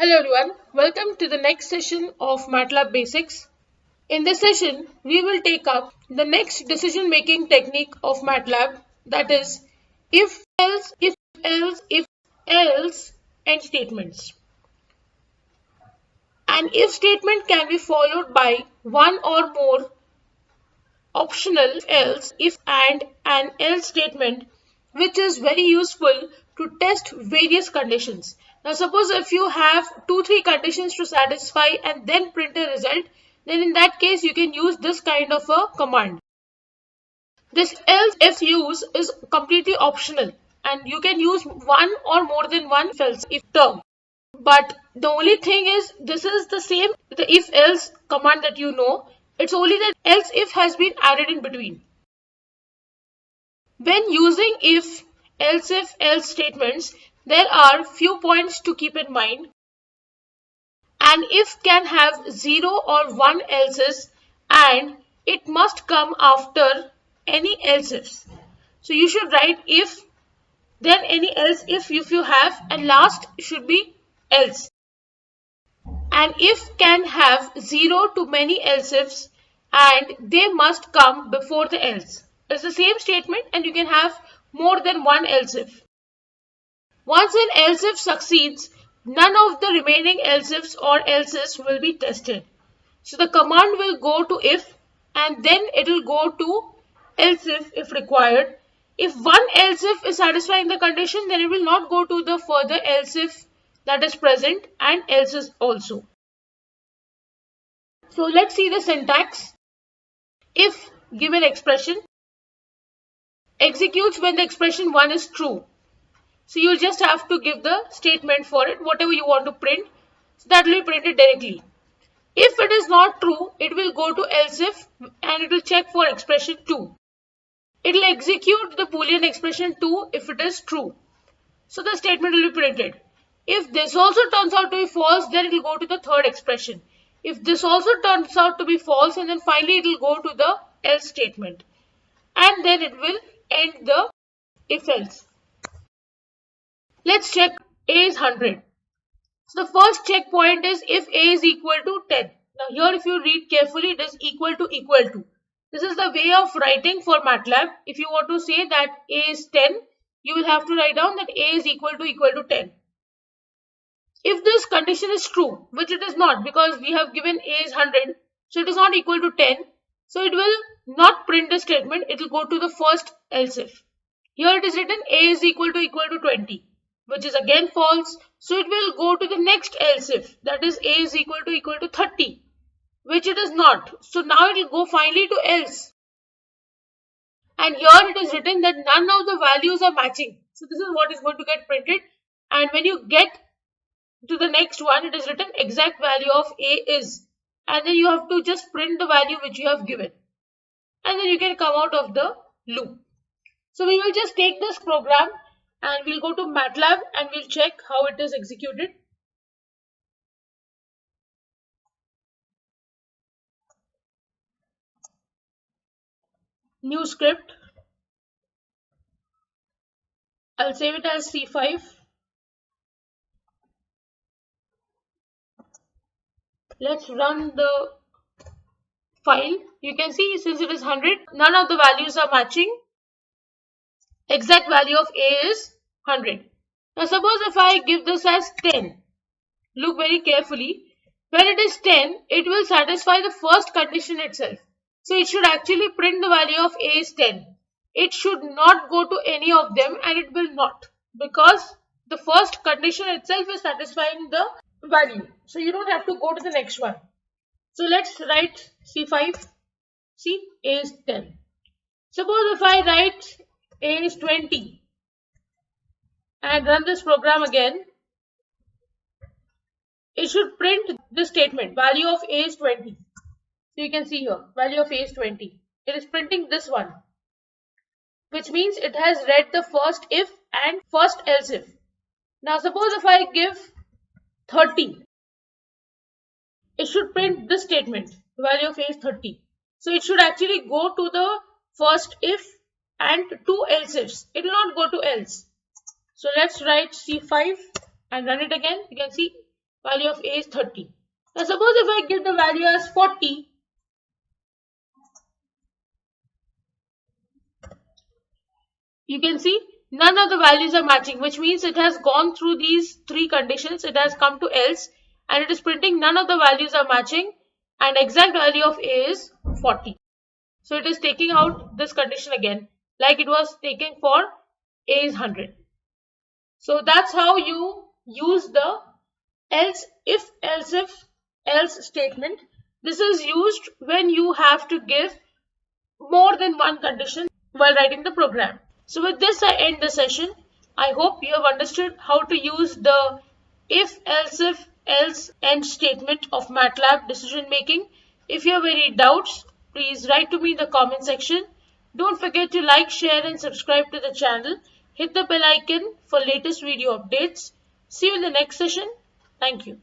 Hello everyone, welcome to the next session of MATLAB Basics. In this session, we will take up the next decision making technique of MATLAB, that is if else and statements. An if statement can be followed by one or more optional if and an else statement, which is very useful to test various conditions. Now suppose if you have 2-3 conditions to satisfy and then print a result, then in that case you can use this kind of a command. This else if use is completely optional and you can use one or more than one else if term. But the only thing is, this is the same the if else command that you know. It's only that else if has been added in between. When using if, else statements, there are few points to keep in mind. An if can have 0 or 1 else's and it must come after any else ifs. So you should write if, then any else if you have, and last should be else. An if can have 0 to many else ifs and they must come before the else. It's the same statement and you can have more than one else if. Once an else if succeeds, none of the remaining else ifs or else's will be tested. So the command will go to if and then it will go to else if required. If one else if is satisfying the condition, then it will not go to the further else if that is present and else's also. So let's see the syntax. If given expression executes when the expression 1 is true. So you just have to give the statement for it, whatever you want to print. So that will be printed directly. If it is not true, it will go to else if and it will check for expression 2. It will execute the Boolean expression 2 if it is true. So the statement will be printed. If this also turns out to be false, then it will go to the third expression. If this also turns out to be false, and then finally it will go to the else statement. And then it will end the if else. Let's check A is 100. So the first checkpoint is if A is equal to 10. Now here if you read carefully, it is equal to. This is the way of writing for MATLAB. If you want to say that A is 10, you will have to write down that A is equal to 10. If this condition is true, which it is not because we have given A is 100, so it is not equal to 10. So it will not print the statement, it will go to the first else if. Here it is written A is equal to 20, which is again false. So it will go to the next else if, that is A is equal to 30, which it is not. So now it will go finally to else. And here it is written that none of the values are matching. So this is what is going to get printed. And when you get to the next one, it is written exact value of A is. And then you have to just print the value which you have given. And then you can come out of the loop. So we will just take this program and we'll go to MATLAB and we'll check how it is executed. New script. I'll save it as C5. Let's run the file. You can see since it is 100, none of the values are matching. Exact value of A is 100. Now suppose if I give this as 10. Look very carefully. When it is 10, it will satisfy the first condition itself. So it should actually print the value of A is 10. It should not go to any of them and it will not, because the first condition itself is satisfying the value. So you don't have to go to the next one. So let's write C5. See, A is 10. Suppose if I write A is 20 and run this program again, it should print this statement, value of A is 20. So you can see here, value of A is 20. It is printing this one, which means it has read the first if and first else if. Now suppose if I give 30, it should print this statement, value of A is 30. So it should actually go to the first if and two else ifs. It will not go to else. So let's write C5 and run it again. You can see value of A is 30. Now suppose if I give the value as 40, you can see none of the values are matching, which means it has gone through these three conditions. It has come to else and it is printing none of the values are matching and exact value of A is 40. So it is taking out this condition again like it was taking for A is 100. So that's how you use the else statement. This is used when you have to give more than one condition while writing the program. So with this I end the session. I hope you have understood how to use the if, else end statement of MATLAB decision making. If you have any doubts, please write to me in the comment section. Don't forget to like, share and subscribe to the channel. Hit the bell icon for latest video updates. See you in the next session. Thank you.